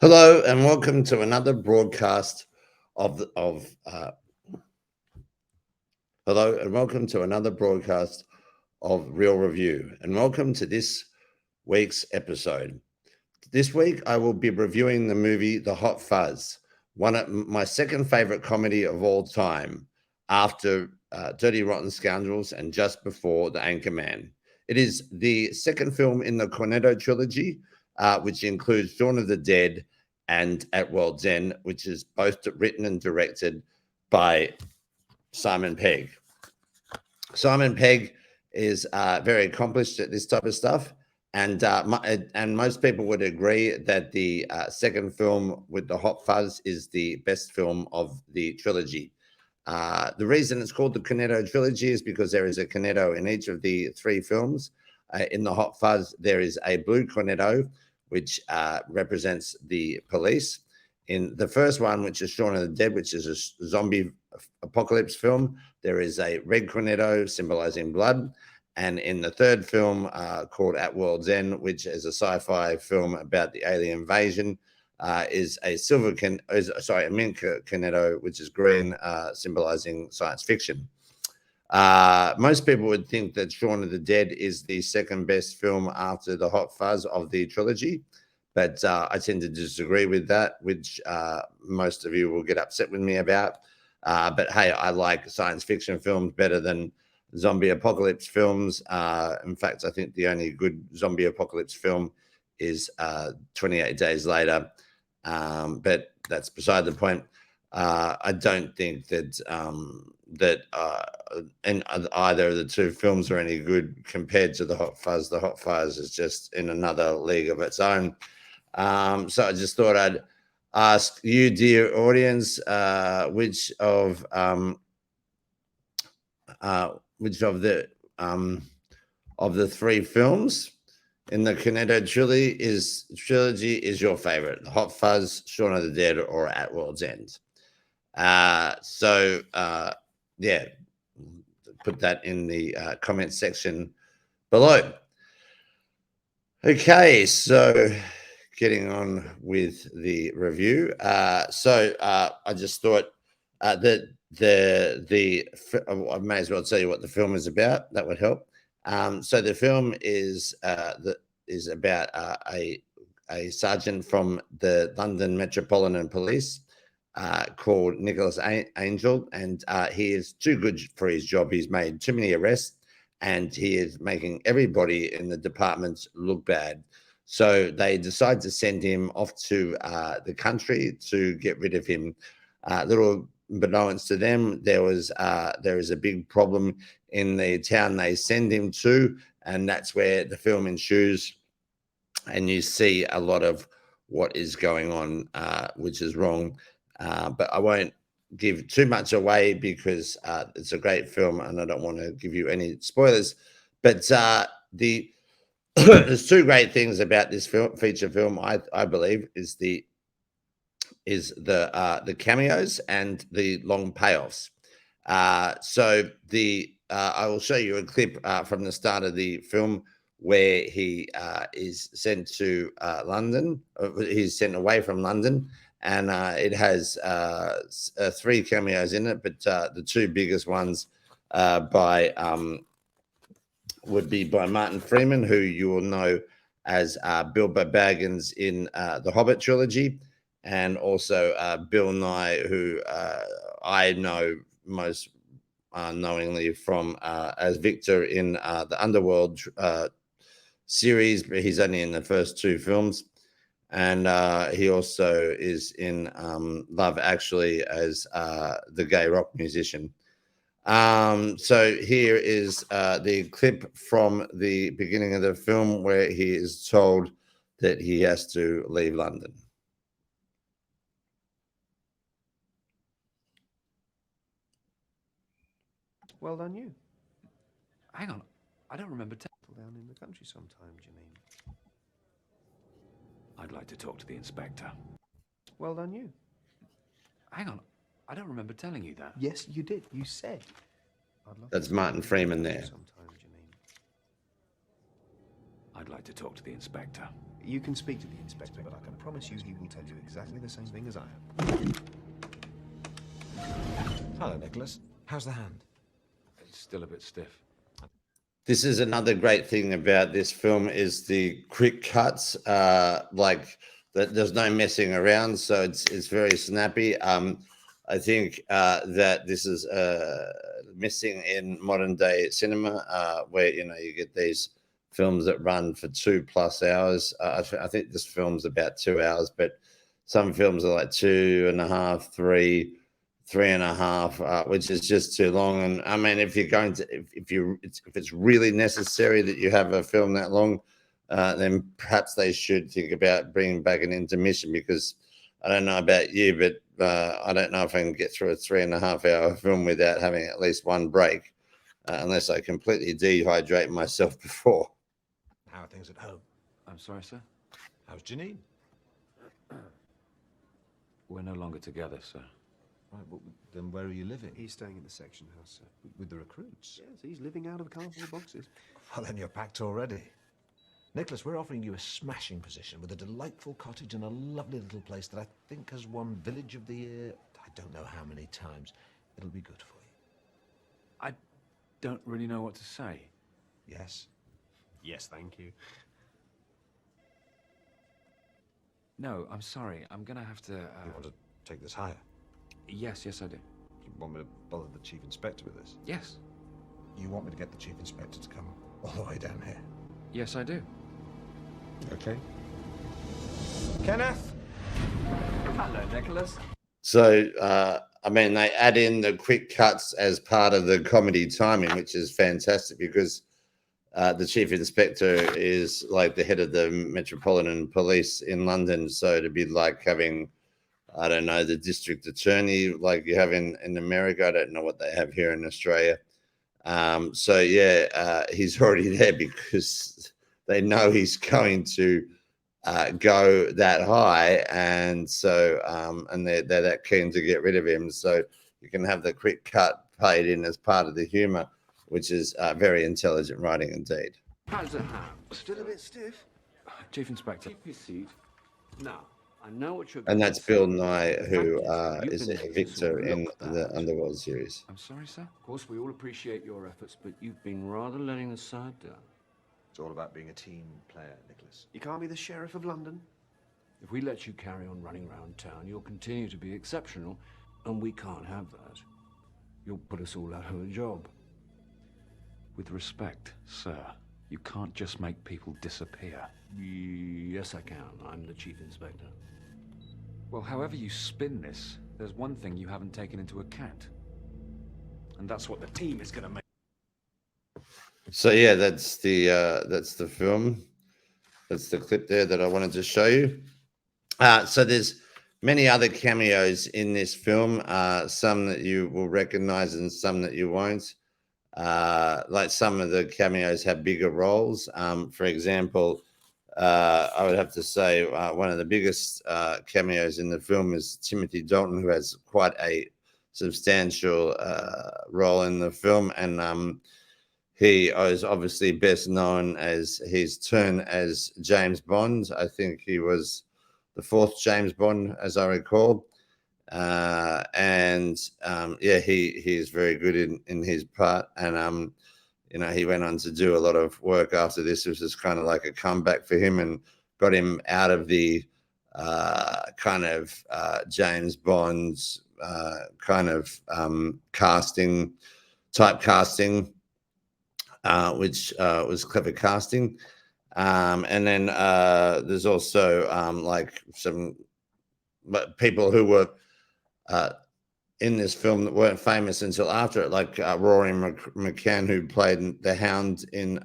Hello and welcome to another broadcast of the, of hello and welcome to another broadcast of Real Review, and welcome to this week's episode. This week I will be reviewing the movie The Hot Fuzz, one of my second favorite comedy of all time, after Dirty Rotten Scoundrels and just before The Anchorman. It is the second film in the Cornetto trilogy, which includes Shaun of the Dead and At World's End, which is both written and directed by Simon Pegg. Simon Pegg is very accomplished at this type of stuff, and most people would agree that the second film with the Hot Fuzz is the best film of the trilogy. The reason it's called the Cornetto trilogy is because there is a cornetto in each of the three films. In the Hot Fuzz, there is a blue cornetto, which represents the police. In the first one, which is Shaun of the Dead, which is a zombie apocalypse film, there is a red cornetto symbolizing blood. And in the third film, called At World's End, which is a sci-fi film about the alien invasion, is a a mint cornetto, which is green, symbolizing science fiction. Most people would think that Shaun of the Dead is the second best film after the Hot Fuzz of the trilogy, but I tend to disagree with that, which most of you will get upset with me about. But hey, I like science fiction films better than zombie apocalypse films. In fact, I think the only good zombie apocalypse film is 28 Days Later, but that's beside the point. I don't think that and either of the two films are any good compared to the Hot Fuzz. The Hot Fuzz is just in another league of its own. So I just thought I'd ask you, dear audience, which of the three films in the Cornetto trilogy is your favorite? The Hot Fuzz, Shaun of the Dead, or At World's End? Yeah, put that in the comment section below. Okay, so getting on with the review. I just thought that I may as well tell you what the film is about. That would help. So the film is about a sergeant from the London Metropolitan Police, called Nicholas Angel, and he is too good for his job. He's made too many arrests, and he is making everybody in the department look bad. So they decide to send him off to the country to get rid of him. Little beknownst to them, there is a big problem in the town they send him to, and that's where the film ensues. And you see a lot of what is going on, which is wrong. But I won't give too much away because it's a great film and I don't want to give you any spoilers. But there's two great things about this feature film, I believe, is the cameos and the long payoffs. I will show you a clip from the start of the film where he is sent to London. He's sent away from London, and it has three cameos in it, but the two biggest ones would be by Martin Freeman, who you will know as Bilbo Baggins in the Hobbit trilogy, and also Bill Nye, who I know most knowingly from as Victor in the Underworld series, but he's only in the first two films. And he also is in Love Actually as the gay rock musician. So here is the clip from the beginning of the film where he is told that he has to leave London. Well done, you. Hang on, I don't remember down in the country sometime, do you mean? I'd like to talk to the inspector. Well done, you. Hang on, I don't remember telling you that. Yes, you did. You said. That's Martin Freeman there. Sometime, do you mean? I'd like to talk to the inspector. You can speak to the inspector, but I can promise you he will tell you exactly the same thing as I am. Hello, Nicholas. How's the hand? It's still a bit stiff. This is another great thing about this film is the quick cuts. Like that, there's no messing around, so it's very snappy. I think that this is missing in modern day cinema, where you get these films that run for 2+ hours. I think this film's about 2 hours, but some films are like 2.5, 3, 3.5, which is just too long. And I mean, if you're going to, if it's really necessary that you have a film that long, then perhaps they should think about bringing back an intermission, because I don't know about you, but I don't know if I can get through a 3.5-hour film without having at least one break, unless I completely dehydrate myself before. How are things at home? I'm sorry, sir. How's Janine? We're no longer together, sir. Right, well, then where are you living? He's staying in the section house, sir. With the recruits? Yes, he's living out of cardboard boxes. Well, then you're packed already. Nicholas, we're offering you a smashing position with a delightful cottage and a lovely little place that I think has won Village of the Year I don't know how many times. It'll be good for you. I don't really know what to say. Yes? Yes, thank you. No, I'm sorry. I'm gonna have to. You want to take this higher? Yes, I do. You want me to bother the Chief Inspector with this? Yes. You want me to get the Chief Inspector to come all the way down here? Yes, I do. Okay. Kenneth? Hello, Nicholas. So, I mean, they add in the quick cuts as part of the comedy timing, which is fantastic, because the chief inspector is like the head of the Metropolitan Police in London. So to be like having, I don't know, the district attorney like you have in America. I don't know what they have here in Australia. So yeah, he's already there because they know he's going to go that high, and so and they're that keen to get rid of him. So you can have the quick cut paid in as part of the humor, which is very intelligent writing indeed. How's it have? Still a bit stiff. Chief Inspector. Keep your seat. Now, I know what you're. And that's Bill Nye, who You've is been a making this all victor in look the bad. Underworld series. I'm sorry, sir. Of course, we all appreciate your efforts, but you've been rather letting the side down. It's all about being a team player, Nicholas. You can't be the Sheriff of London. If we let you carry on running around town, you'll continue to be exceptional, and we can't have that. You'll put us all out of a job. With respect, sir, you can't just make people disappear. Yes, I can. I'm the Chief Inspector. Well, however you spin this, there's one thing you haven't taken into account. And that's what the team is going to make. So yeah, that's the film. That's the clip there that I wanted to show you. So there's many other cameos in this film. Some that you will recognize and some that you won't. Like some of the cameos have bigger roles. For example, I would have to say one of the biggest cameos in the film is Timothy Dalton, who has quite a substantial role in the film, and he is obviously best known as his turn as James Bond. I think he was the fourth James Bond, as I recall. And yeah, he is very good in his part. And, he went on to do a lot of work after this. It was just kind of like a comeback for him and got him out of the kind of James Bond's kind of typecasting, which was clever casting. And then there's also like some people who were in this film that weren't famous until after it, like Rory McCann, who played the Hound in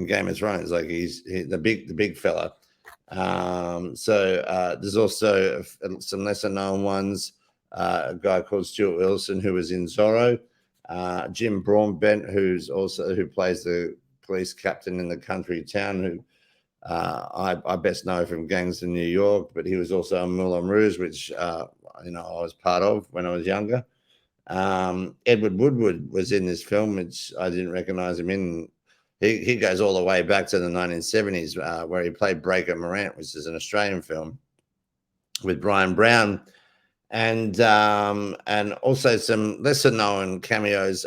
Game of Thrones. Like he's the big fella. So there's also some lesser known ones. A guy called Stuart Wilson, who was in Zorro. Jim Broadbent, who plays the police captain in the country town, who I best know from Gangs in New York, but he was also in Moulin Rouge, which I was part of when I was younger. Edward Woodward was in this film, which I didn't recognize him in. he goes all the way back to the 1970s, where he played Breaker Morant, which is an Australian film with Brian Brown, and also some lesser known cameos.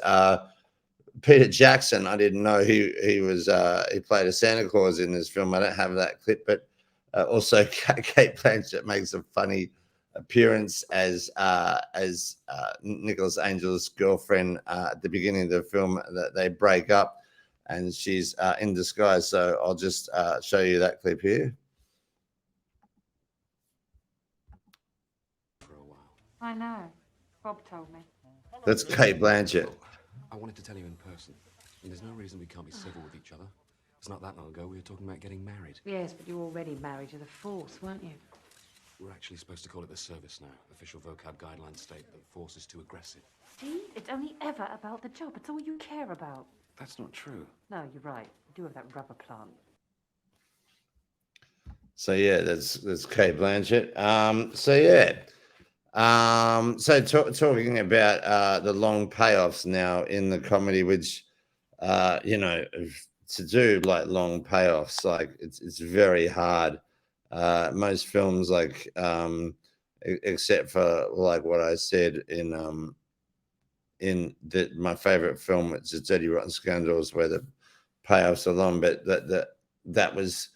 Peter Jackson, I didn't know he was he played a Santa Claus in this film. I don't have that clip, but also Kate Blanchett makes a funny appearance as Nicholas Angel's girlfriend at the beginning of the film. That they break up, and she's in disguise. So I'll just show you that clip here. For a while. I know. Bob told me. That's Kate Blanchett. I wanted to tell you in person. And there's no reason we can't be civil with each other. It's not that long ago we were talking about getting married. Yes, but you're already married to the force, weren't you? We're actually supposed to call it the service now. Official vocab guidelines state that the force is too aggressive. See? It's only ever about the job. It's all you care about. That's not true. No, you're right. You do have that rubber plant. So yeah, that's Kate Blanchett. So yeah. Talking about the long payoffs now in the comedy, which you know, to do like long payoffs, like it's very hard. Most films, like except for like what I said in my favorite film, which is Dirty Rotten Scoundrels, where the payoffs are long, but that was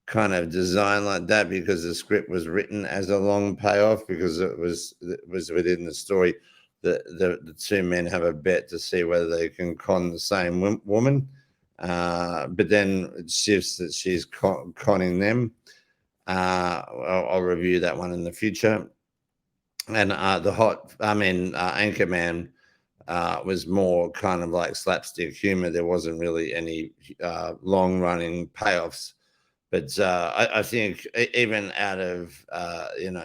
kind of designed like that because the script was written as a long payoff, because it was within the story. The two men have a bet to see whether they can con the same woman, but then it shifts that she's conning them. I'll review that one in the future. And Anchorman was more kind of like slapstick humor. There wasn't really any long running payoffs. But I think even out of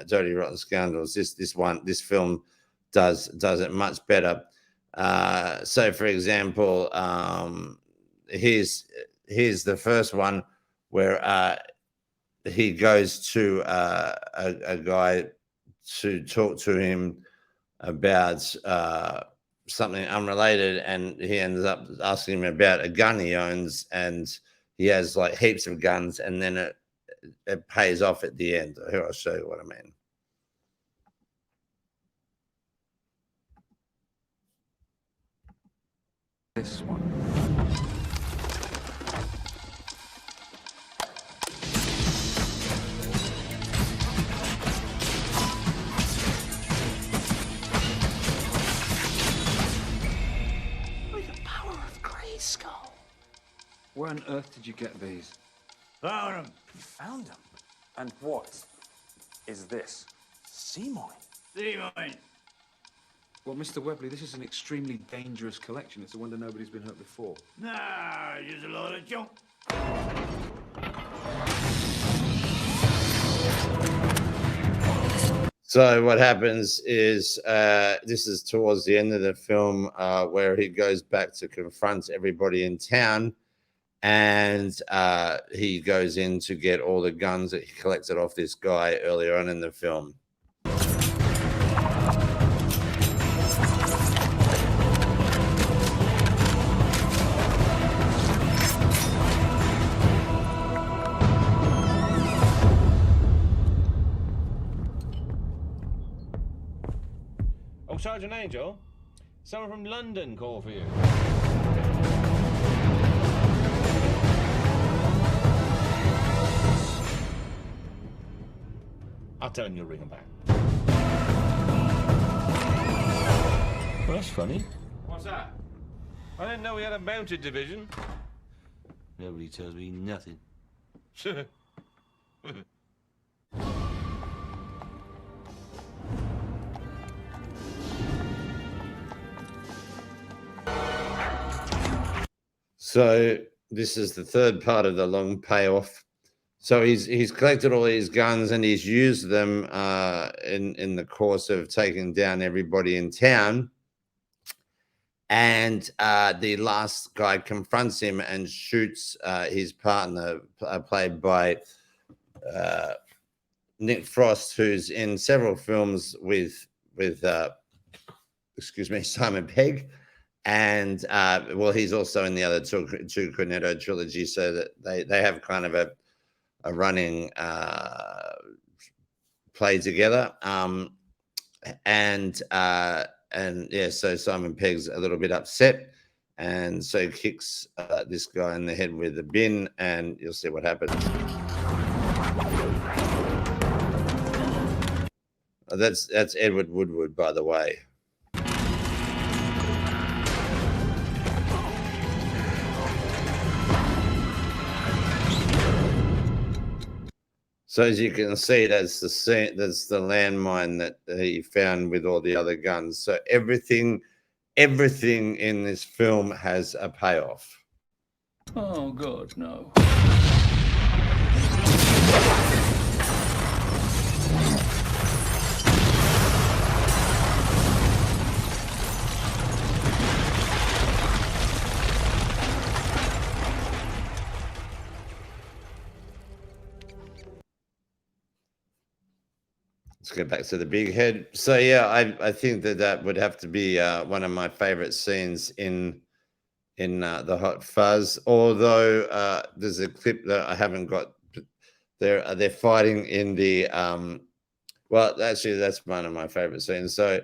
Dirty Rotten Scoundrels, this film does it much better. So, for example, here's the first one where he goes to a guy to talk to him about something unrelated, and he ends up asking him about a gun he owns, and he has like heaps of guns, and then it pays off at the end. Here, I'll show you what I mean. This one. Where on earth did you get these? Found him. You found them? And what is this? Sea mine. Sea mine. Well, Mr. Webley, this is an extremely dangerous collection. It's a wonder nobody's been hurt before. Nah, just a load of junk. So what happens is this is towards the end of the film where he goes back to confront everybody in town, and he goes in to get all the guns that he collected off this guy earlier on in the film. Oh, Sergeant Angel, someone from London called for you. I'll tell him you'll ring him back. Well, that's funny. What's that? I didn't know we had a mounted division. Nobody tells me nothing. So this is the third part of the long payoff. So he's collected all these guns, and he's used them in the course of taking down everybody in town. And the last guy confronts him and shoots his partner, played by Nick Frost, who's in several films with Simon Pegg. and well, he's also in the other two Cornetto trilogy, so that they have kind of a running play together. And yeah, so Simon Pegg's a little bit upset, and so he kicks this guy in the head with a bin, and you'll see what happens. That's Edward Woodward, by the way. So as you can see, that's the landmine that he found with all the other guns. So everything in this film has a payoff. Oh, God, no. Let's get back to the big head. So yeah, I think that would have to be one of my favorite scenes in the Hot Fuzz. Although there's a clip that I haven't got. They're fighting in the well, actually, that's one of my favorite scenes. So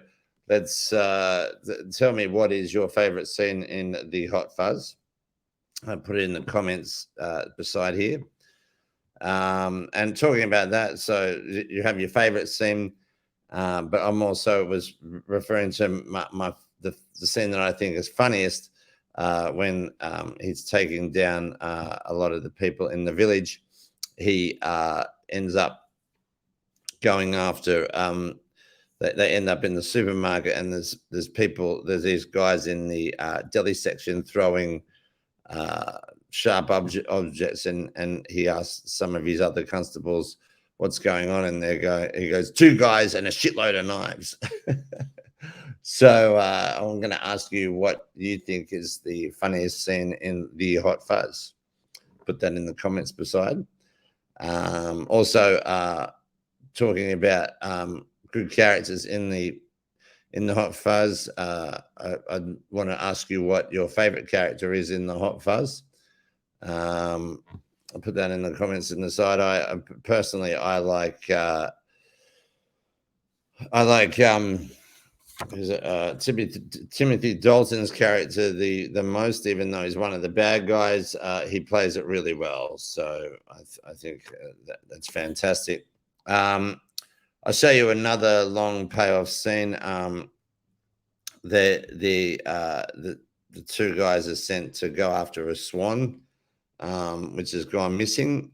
let's tell me, what is your favorite scene in the Hot Fuzz? I put it in the comments beside here. And talking about that, so you have your favorite scene, but I'm also was referring to the scene that I think is funniest when he's taking down a lot of the people in the village. He ends up going after. They end up in the supermarket, and there's these guys in the deli section throwing sharp objects, and he asks some of his other constables what's going on, and he goes, 2 guys and a shitload of knives. So I'm going to ask you what you think is the funniest scene in the Hot Fuzz. Put that in the comments beside. Also talking about good characters in the Hot Fuzz, I want to ask you what your favorite character is in the Hot Fuzz. I'll put that in the comments in the side. I personally like Timothy Dalton's character the most, even though he's one of the bad guys. He plays it really well, so I think that's fantastic. I'll show you another long payoff scene. The 2 guys are sent to go after a swan, which has gone missing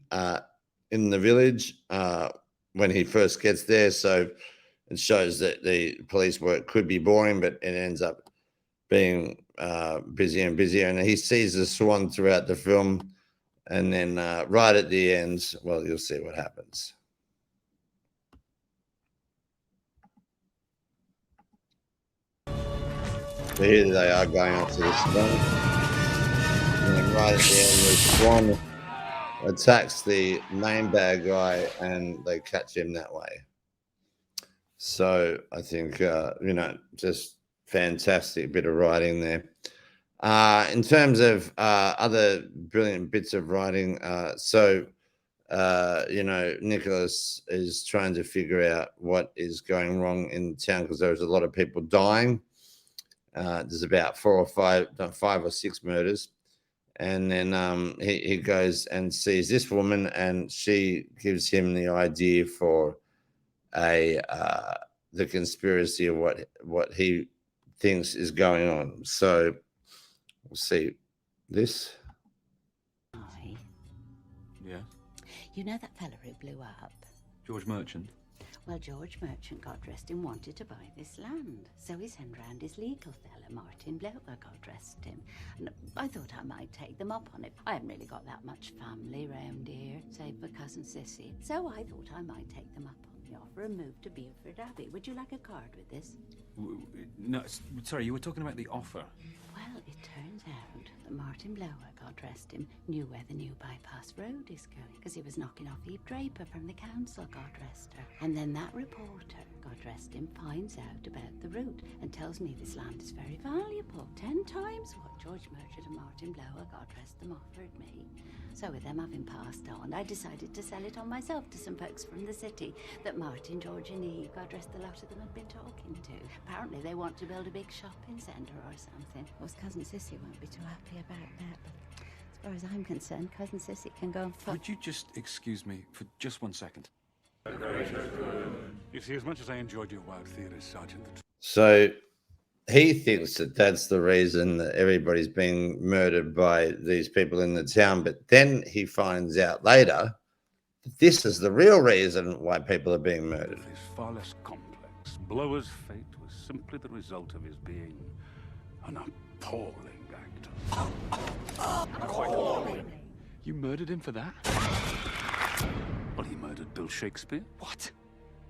in the village when he first gets there. So it shows that the police work could be boring, but it ends up being busier and busier. And he sees the swan throughout the film, and then right at the end, well, you'll see what happens. So here they are going up to the swan, and then right at the end, the swan attacks the main bad guy, and they catch him that way. So I think just fantastic bit of writing there. In terms of other brilliant bits of writing, Nicholas is trying to figure out what is going wrong in town, because there's a lot of people dying. There's about 5 or 6 murders, and then he goes and sees this woman, and she gives him the idea for the conspiracy of what he thinks is going on. So we'll see this. Hi. Yeah? You know that fella who blew up? George Merchant? Well, George Merchant got dressed and wanted to buy this land. So he sent round his legal fella, Martin Blower, got dressed him. And I thought I might take them up on it. I haven't really got that much family round here, save for cousin Sissy. So I thought I might take them up on the offer and move to Beaufort Abbey. Would you like a card with this? No, sorry, you were talking about the offer. Well, it turns out that Martin Blower, God rest him, knew where the new bypass road is going, because he was knocking off Eve Draper from the council, God rest her. And then that reporter, God rest him, finds out about the route and tells me this land is very valuable, 10 times what George Merchant and Martin Blower, God rest them, offered me. So with them having passed on, I decided to sell it on myself to some folks from the city that Martin, George and Eve, God rest the lot of them, had been talking to. Apparently they want to build a big shopping centre or something. Of course, Cousin Sissy won't be too happy about that, but as far as I'm concerned, Cousin Sissy can go and fuck. Would you just excuse me for just 1 second? You see, as much as I enjoyed your wild theories, Sergeant... So he thinks that that's the reason that everybody's being murdered by these people in the town. But then he finds out later that this is the real reason why people are being murdered. It is far less complex. Blower's fate was simply the result of his being an appalling actor. Quite appalling. You murdered him for that? Well, he murdered Bill Shakespeare. What?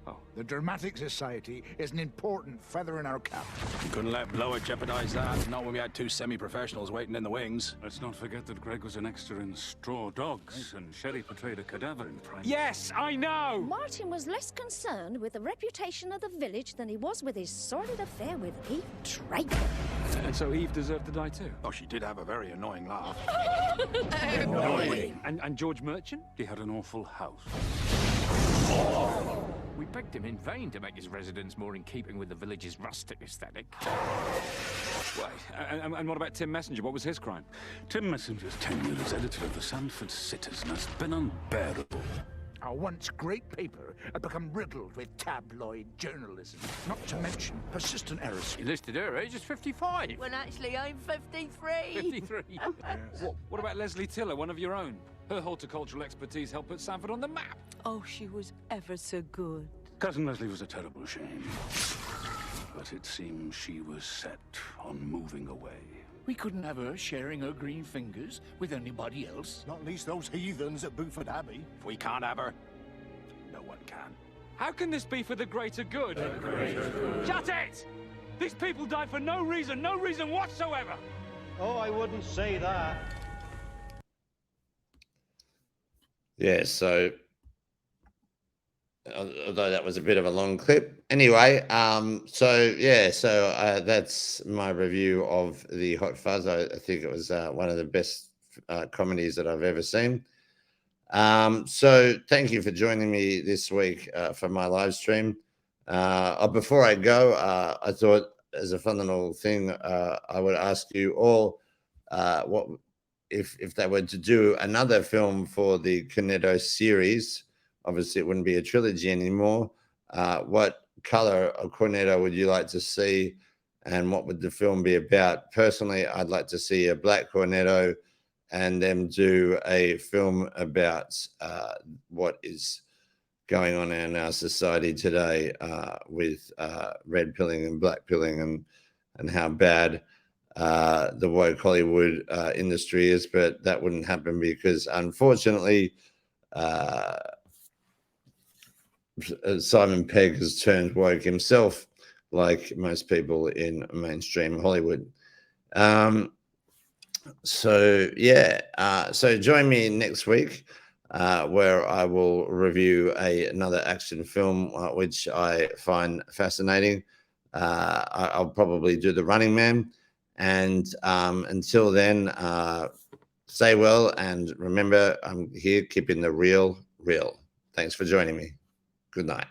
Oh. The Dramatic Society is an important feather in our cap. You couldn't let Blower jeopardize that, not when we had two semi-professionals waiting in the wings. Let's not forget that Greg was an extra in Straw Dogs, and Sherry portrayed a cadaver in Prime. Yes, I know! Martin was less concerned with the reputation of the village than he was with his sordid affair with Eve Draper. And so Eve deserved to die too? Oh, she did have a very annoying laugh. Annoying. And George Merchant? He had an awful house. We begged him in vain to make his residence more in keeping with the village's rustic aesthetic. Wait, and what about Tim Messenger? What was his crime? Tim Messenger's tenure as editor of the Sanford Citizen has been unbearable. Our once great paper had become riddled with tabloid journalism, not to mention persistent errors. He listed her age as 55. When actually I'm 53. 53? Yes. What about Leslie Tiller, one of your own? Her horticultural expertise helped put Sanford on the map. Oh, she was ever so good. Cousin Leslie was a terrible shame. But it seems she was set on moving away. We couldn't have her sharing her green fingers with anybody else. Not least those heathens at Buford Abbey. If we can't have her, no one can. How can this be for the greater good? Shut it! These people died for no reason whatsoever! Oh, I wouldn't say that. Yeah, so although that was a bit of a long clip. Anyway, so that's my review of the Hot Fuzz. I think it was one of the best comedies that I've ever seen. So thank you for joining me this week for my live stream. Before I go, I thought as a fun little thing, I would ask you all what if they were to do another film for the Cornetto series. Obviously, it wouldn't be a trilogy anymore. What color of Cornetto would you like to see, and what would the film be about? Personally, I'd like to see a black Cornetto and them do a film about what is going on in our society today with red pilling and black pilling and how bad the woke Hollywood industry is. But that wouldn't happen because, unfortunately, Simon Pegg has turned woke himself, like most people in mainstream Hollywood. So join me next week where I will review another action film which I find fascinating. I'll probably do The Running Man, and until then, stay well, and remember, I'm here keeping the real real. Thanks for joining me. Good night.